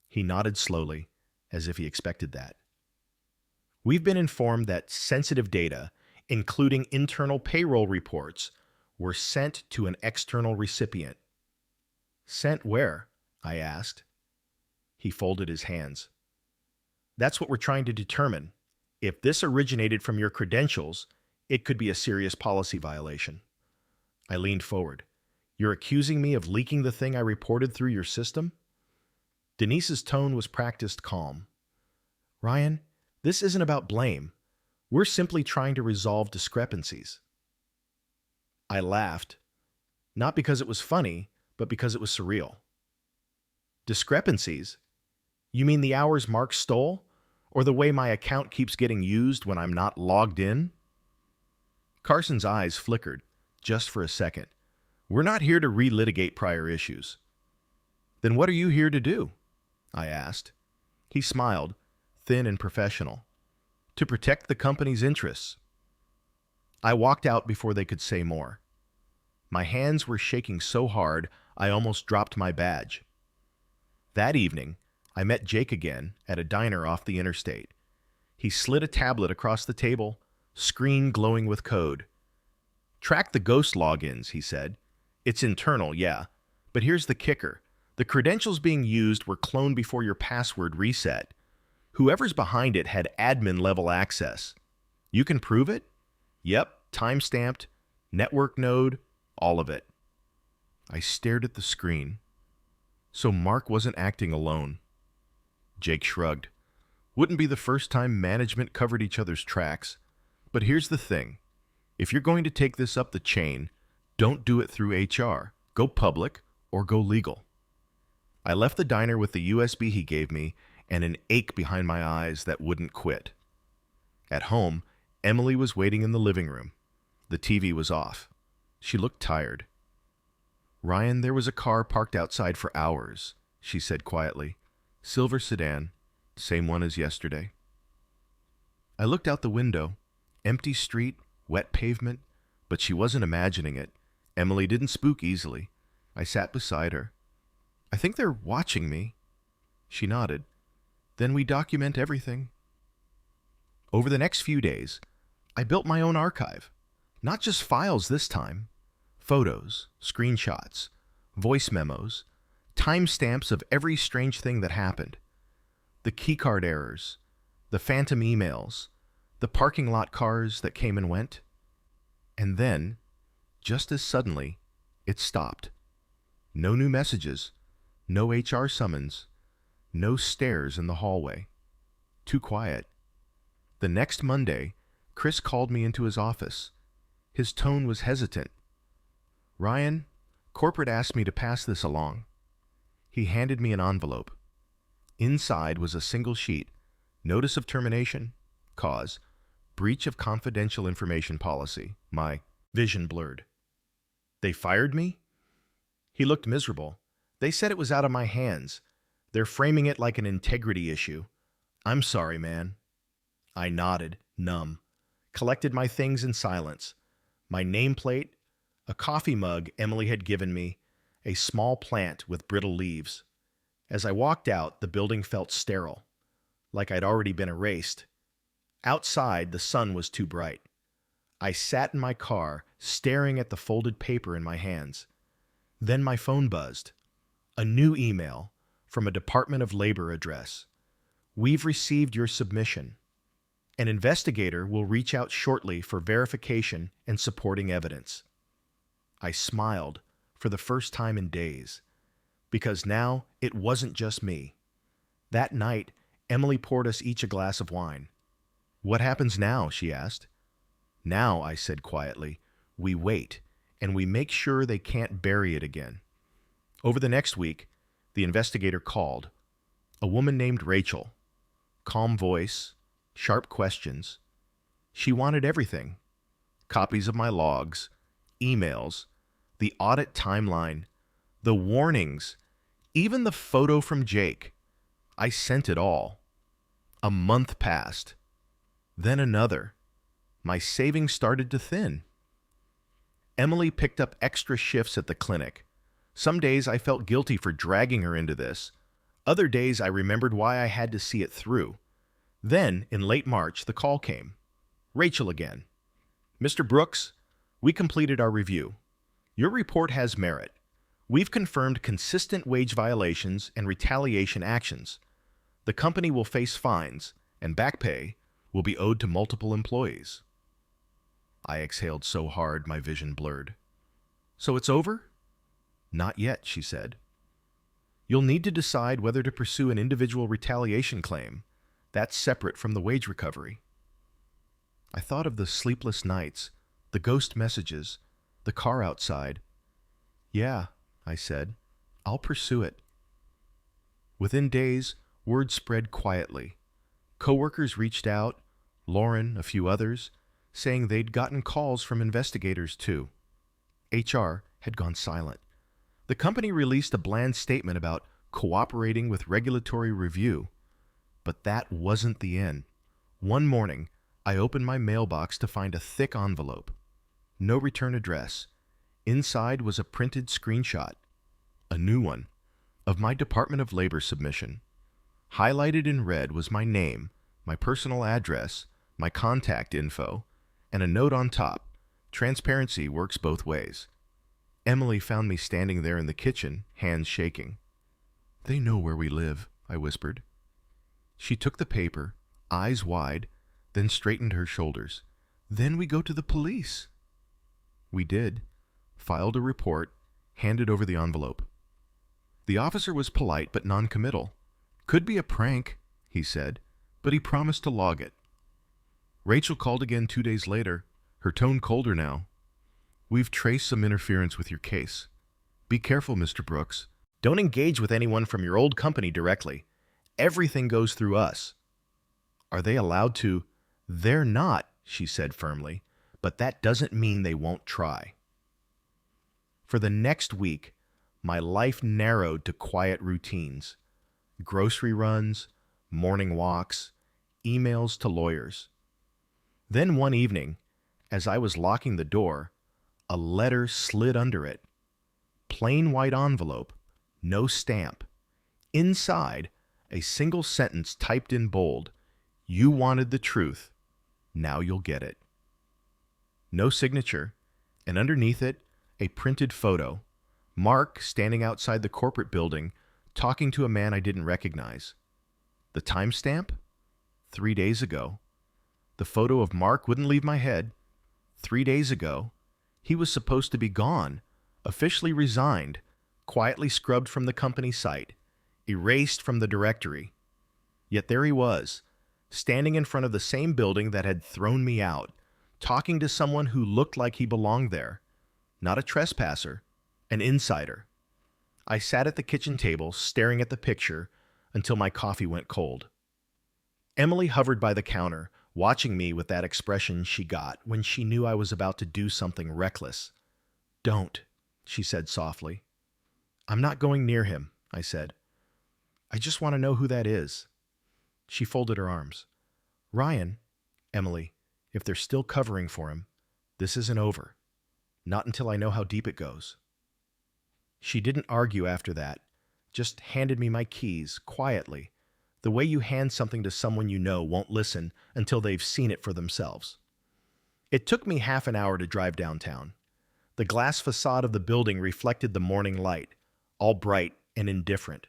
He nodded slowly, as if he expected that. "We've been informed that sensitive data, including internal payroll reports, were sent to an external recipient." "Sent where?" I asked. He folded his hands. "That's what we're trying to determine. If this originated from your credentials, it could be a serious policy violation." I leaned forward. "You're accusing me of leaking the thing I reported through your system?" Denise's tone was practiced calm. "Ryan, this isn't about blame. We're simply trying to resolve discrepancies." I laughed, not because it was funny, but because it was surreal. "Discrepancies? You mean the hours Mark stole? Or the way my account keeps getting used when I'm not logged in?" Carson's eyes flickered, just for a second. "We're not here to relitigate prior issues." "Then what are you here to do?" I asked. He smiled, thin and professional. "To protect the company's interests." I walked out before they could say more. My hands were shaking so hard, I almost dropped my badge. That evening, I met Jake again at a diner off the interstate. He slid a tablet across the table, screen glowing with code. "Track the ghost logins," he said. "It's internal, yeah. But here's the kicker. The credentials being used were cloned before your password reset. Whoever's behind it had admin-level access. You can prove it? Yep, time-stamped, network node, all of it." I stared at the screen. So Mark wasn't acting alone. Jake shrugged. "Wouldn't be the first time management covered each other's tracks. But here's the thing. If you're going to take this up the chain, don't do it through HR. Go public or go legal." I left the diner with the USB he gave me and an ache behind my eyes that wouldn't quit. At home, Emily was waiting in the living room. The TV was off. She looked tired. "Ryan, there was a car parked outside for hours," she said quietly. "Silver sedan, same one as yesterday." I looked out the window. Empty street, wet pavement, but she wasn't imagining it. Emily didn't spook easily. I sat beside her. "I think they're watching me." She nodded. "Then we document everything." Over the next few days, I built my own archive. Not just files this time. Photos, screenshots, voice memos, timestamps of every strange thing that happened. The keycard errors, the phantom emails, the parking lot cars that came and went. And then, just as suddenly, it stopped. No new messages, no HR summons, no stares in the hallway. Too quiet. The next Monday, Chris called me into his office. His tone was hesitant. "Ryan, corporate asked me to pass this along." He handed me an envelope. Inside was a single sheet. Notice of termination. Cause. Breach of confidential information policy. My vision blurred. They fired me? He looked miserable. They said it was out of my hands. They're framing it like an integrity issue. I'm sorry, man. I nodded, numb, collected my things in silence. My nameplate, a coffee mug Emily had given me, a small plant with brittle leaves. As I walked out, the building felt sterile, like I'd already been erased. Outside, the sun was too bright. I sat in my car, staring at the folded paper in my hands. Then my phone buzzed. A new email from a Department of Labor address. We've received your submission. An investigator will reach out shortly for verification and supporting evidence. I smiled for the first time in days, because now it wasn't just me. That night, Emily poured us each a glass of wine. What happens now? She asked. Now, I said quietly, we wait, and we make sure they can't bury it again. Over the next week, the investigator called. A woman named Rachel. Calm voice, sharp questions. She wanted everything. Copies of my logs, emails, the audit timeline, the warnings, even the photo from Jake. I sent it all. A month passed. Then another. My savings started to thin. Emily picked up extra shifts at the clinic. Some days I felt guilty for dragging her into this. Other days I remembered why I had to see it through. Then, in late March, the call came. Rachel again. Mr. Brooks, we completed our review. Your report has merit. We've confirmed consistent wage violations and retaliation actions. The company will face fines, and back pay will be owed to multiple employees. I exhaled so hard my vision blurred. So it's over? Not yet, she said. You'll need to decide whether to pursue an individual retaliation claim. That's separate from the wage recovery. I thought of the sleepless nights, the ghost messages, the car outside. Yeah, I said, I'll pursue it. Within days, word spread quietly. Coworkers reached out, Lauren, a few others, saying they'd gotten calls from investigators too. HR had gone silent. The company released a bland statement about cooperating with regulatory review. But that wasn't the end. One morning, I opened my mailbox to find a thick envelope. No return address. Inside was a printed screenshot, a new one, of my Department of Labor submission. Highlighted in red was my name, my personal address, my contact info, and a note on top, transparency works both ways. Emily found me standing there in the kitchen, hands shaking. They know where we live, I whispered. She took the paper, eyes wide, then straightened her shoulders. Then we go to the police. We did, filed a report, handed over the envelope. The officer was polite but non-committal. Could be a prank, he said, but he promised to log it. Rachel called again 2 days later, her tone colder now. We've traced some interference with your case. Be careful, Mr. Brooks. Don't engage with anyone from your old company directly. Everything goes through us. Are they allowed to? They're not, she said firmly, but that doesn't mean they won't try. For the next week, my life narrowed to quiet routines. Grocery runs, morning walks, emails to lawyers. Then one evening, as I was locking the door, a letter slid under it. Plain white envelope, no stamp. Inside, a single sentence typed in bold. You wanted the truth. Now you'll get it. No signature, and underneath it, a printed photo. Mark standing outside the corporate building, talking to a man I didn't recognize. The timestamp? 3 days ago. The photo of Mark wouldn't leave my head. 3 days ago. He was supposed to be gone, officially resigned, quietly scrubbed from the company site, erased from the directory. Yet there he was, standing in front of the same building that had thrown me out, talking to someone who looked like he belonged there. Not a trespasser, an insider. I sat at the kitchen table, staring at the picture, until my coffee went cold. Emily hovered by the counter, watching me with that expression she got when she knew I was about to do something reckless. "Don't," she said softly. "I'm not going near him," I said. "I just want to know who that is." She folded her arms. "Ryan, Emily, if they're still covering for him, this isn't over. Not until I know how deep it goes." She didn't argue after that, just handed me my keys, quietly, the way you hand something to someone you know won't listen until they've seen it for themselves. It took me half an hour to drive downtown. The glass facade of the building reflected the morning light, all bright and indifferent.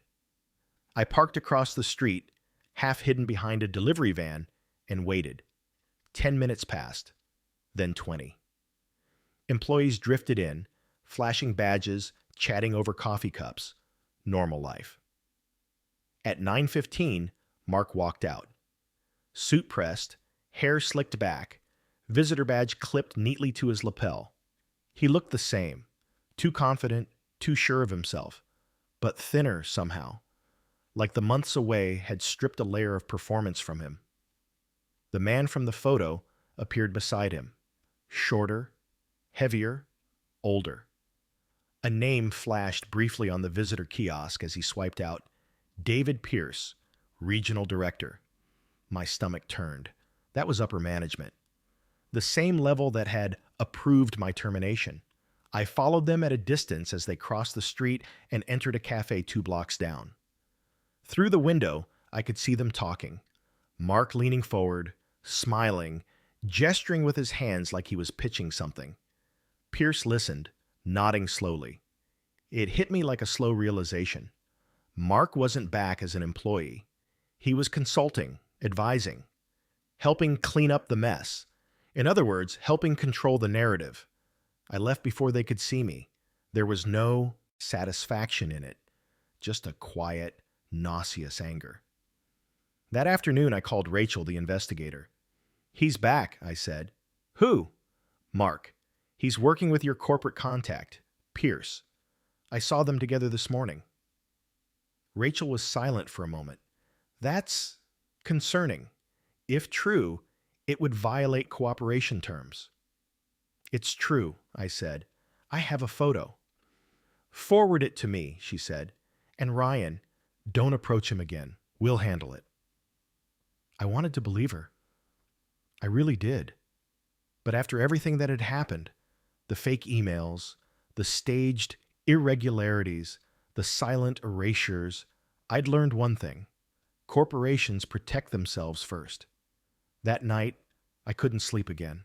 I parked across the street, half hidden behind a delivery van, and waited. 10 minutes passed, then 20. Employees drifted in, flashing badges, chatting over coffee cups. Normal life. At 9:15, Mark walked out. Suit pressed, hair slicked back, visitor badge clipped neatly to his lapel. He looked the same, too confident, too sure of himself, but thinner somehow, like the months away had stripped a layer of performance from him. The man from the photo appeared beside him, shorter, heavier, older. A name flashed briefly on the visitor kiosk as he swiped out, David Pierce, Regional Director. My stomach turned. That was upper management. The same level that had approved my termination. I followed them at a distance as they crossed the street and entered a cafe 2 blocks down. Through the window, I could see them talking. Mark leaning forward, smiling, gesturing with his hands like he was pitching something. Pierce listened, nodding slowly. It hit me like a slow realization. Mark wasn't back as an employee. He was consulting, advising, helping clean up the mess. In other words, helping control the narrative. I left before they could see me. There was no satisfaction in it, just a quiet, nauseous anger. That afternoon, I called Rachel, the investigator. "He's back," I said. "Who?" "Mark. He's working with your corporate contact, Pierce. I saw them together this morning." Rachel was silent for a moment. "That's concerning. If true, it would violate cooperation terms." "It's true," I said. "I have a photo." "Forward it to me," she said. "And Ryan, don't approach him again. We'll handle it." I wanted to believe her. I really did. But after everything that had happened, the fake emails, the staged irregularities, the silent erasures, I'd learned one thing. Corporations protect themselves first. That night, I couldn't sleep again.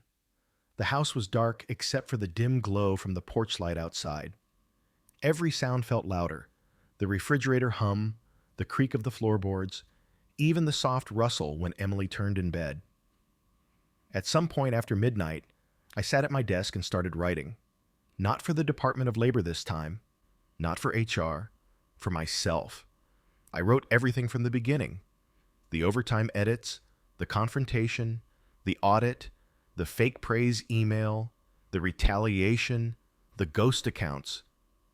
The house was dark except for the dim glow from the porch light outside. Every sound felt louder. The refrigerator hum, the creak of the floorboards, even the soft rustle when Emily turned in bed. At some point after midnight, I sat at my desk and started writing. Not for the Department of Labor this time, not for HR, for myself. I wrote everything from the beginning. The overtime edits, the confrontation, the audit, the fake praise email, the retaliation, the ghost accounts,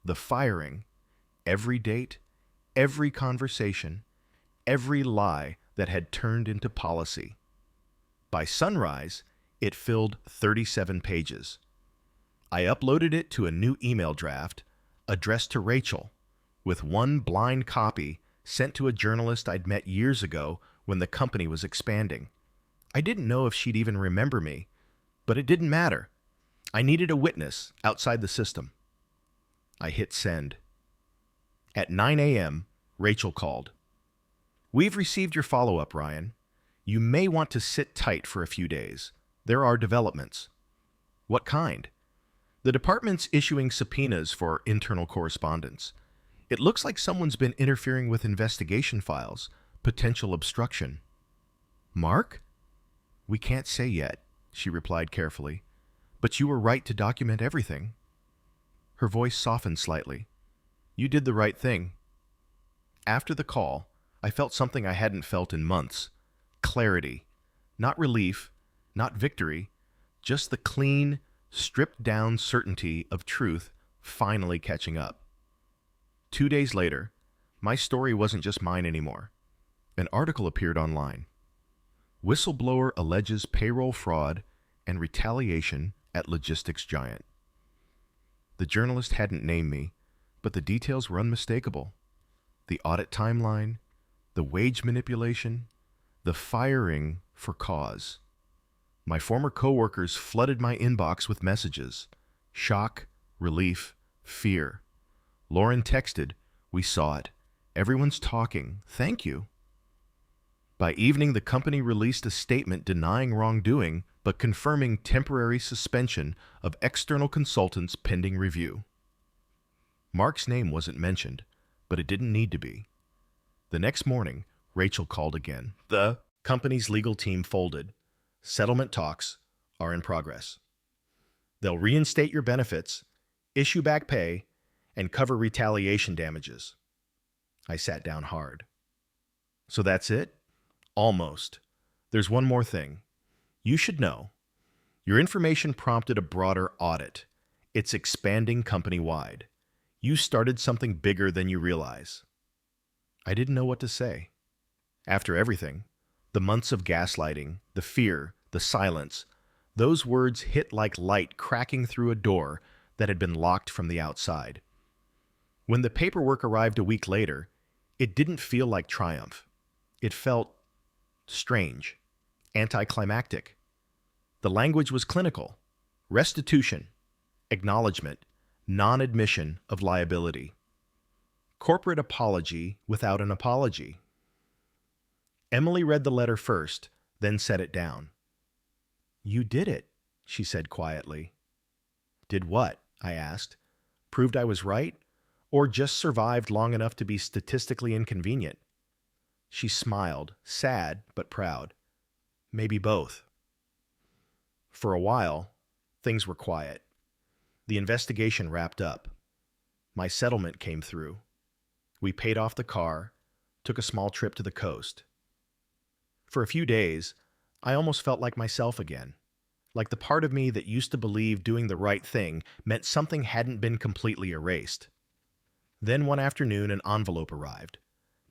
the firing, every date, every conversation, every lie that had turned into policy. By sunrise, it filled 37 pages. I uploaded it to a new email draft addressed to Rachel, with one blind copy sent to a journalist I'd met years ago when the company was expanding. I didn't know if she'd even remember me, but it didn't matter. I needed a witness outside the system. I hit send. At 9 a.m., Rachel called. "We've received your follow-up, Ryan. You may want to sit tight for a few days. There are developments." "What kind?" "The department's issuing subpoenas for internal correspondence. It looks like someone's been interfering with investigation files, potential obstruction." "Mark?" "We can't say yet," she replied carefully. "But you were right to document everything." Her voice softened slightly. "You did the right thing." After the call, I felt something I hadn't felt in months. Clarity. Not relief, not victory, just the clean, stripped-down certainty of truth finally catching up. 2 days later, my story wasn't just mine anymore. An article appeared online. Whistleblower alleges payroll fraud and retaliation at logistics giant. The journalist hadn't named me, but the details were unmistakable. The audit timeline, the wage manipulation, the firing for cause. My former coworkers flooded my inbox with messages. Shock, relief, fear. Lauren texted, "We saw it. Everyone's talking. Thank you." By evening, the company released a statement denying wrongdoing, but confirming temporary suspension of external consultants pending review. Mark's name wasn't mentioned, but it didn't need to be. The next morning, Rachel called again. The company's legal team folded. Settlement talks are in progress. They'll reinstate your benefits, issue back pay, and cover retaliation damages. I sat down hard. So that's it? Almost. There's one more thing. You should know. Your information prompted a broader audit. It's expanding company-wide. You started something bigger than you realize. I didn't know what to say. After everything, the months of gaslighting, the fear, the silence, those words hit like light cracking through a door that had been locked from the outside. When the paperwork arrived a week later, it didn't feel like triumph. It felt strange, anticlimactic. The language was clinical: restitution, acknowledgement, non-admission of liability. Corporate apology without an apology. Emily read the letter first, then set it down. "You did it," she said quietly. "Did what?" I asked. "Proved I was right? Or just survived long enough to be statistically inconvenient?" She smiled, sad but proud. "Maybe both." For a while, things were quiet. The investigation wrapped up. My settlement came through. We paid off the car, took a small trip to the coast. For a few days, I almost felt like myself again, like the part of me that used to believe doing the right thing meant something hadn't been completely erased. Then one afternoon, an envelope arrived.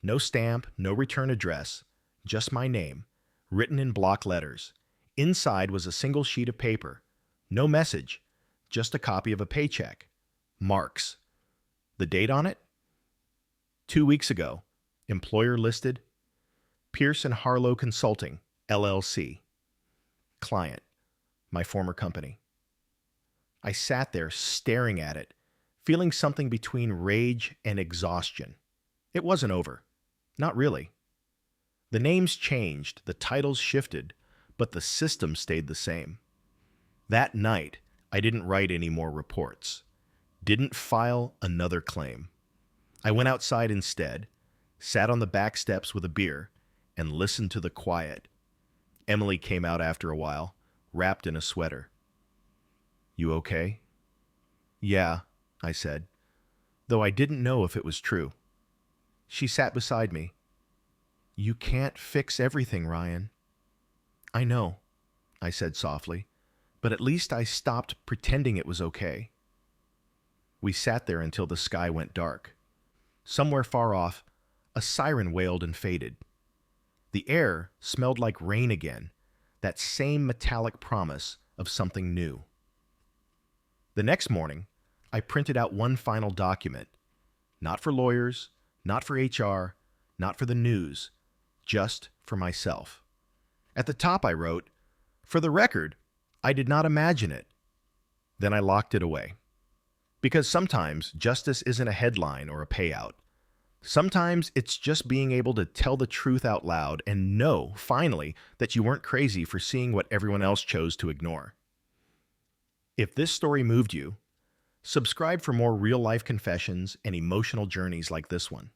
No stamp, no return address, just my name, written in block letters. Inside was a single sheet of paper. No message, just a copy of a paycheck. Mark's. The date on it? 2 weeks ago. Employer listed. Pierce and Harlow Consulting, LLC. Client, my former company. I sat there staring at it, feeling something between rage and exhaustion. It wasn't over. Not really. The names changed, the titles shifted, but the system stayed the same. That night, I didn't write any more reports. Didn't file another claim. I went outside instead, sat on the back steps with a beer, and listened to the quiet. Emily came out after a while, wrapped in a sweater. "You okay?" "Yeah," I said, though I didn't know if it was true. She sat beside me. "You can't fix everything, Ryan." "I know," I said softly, but at least I stopped pretending it was okay. We sat there until the sky went dark. Somewhere far off, a siren wailed and faded. The air smelled like rain again, that same metallic promise of something new. The next morning, I printed out one final document. Not for lawyers, not for HR, not for the news, just for myself. At the top I wrote, "For the record, I did not imagine it." Then I locked it away. Because sometimes justice isn't a headline or a payout. Sometimes it's just being able to tell the truth out loud and know, finally, that you weren't crazy for seeing what everyone else chose to ignore. If this story moved you, subscribe for more real-life confessions and emotional journeys like this one.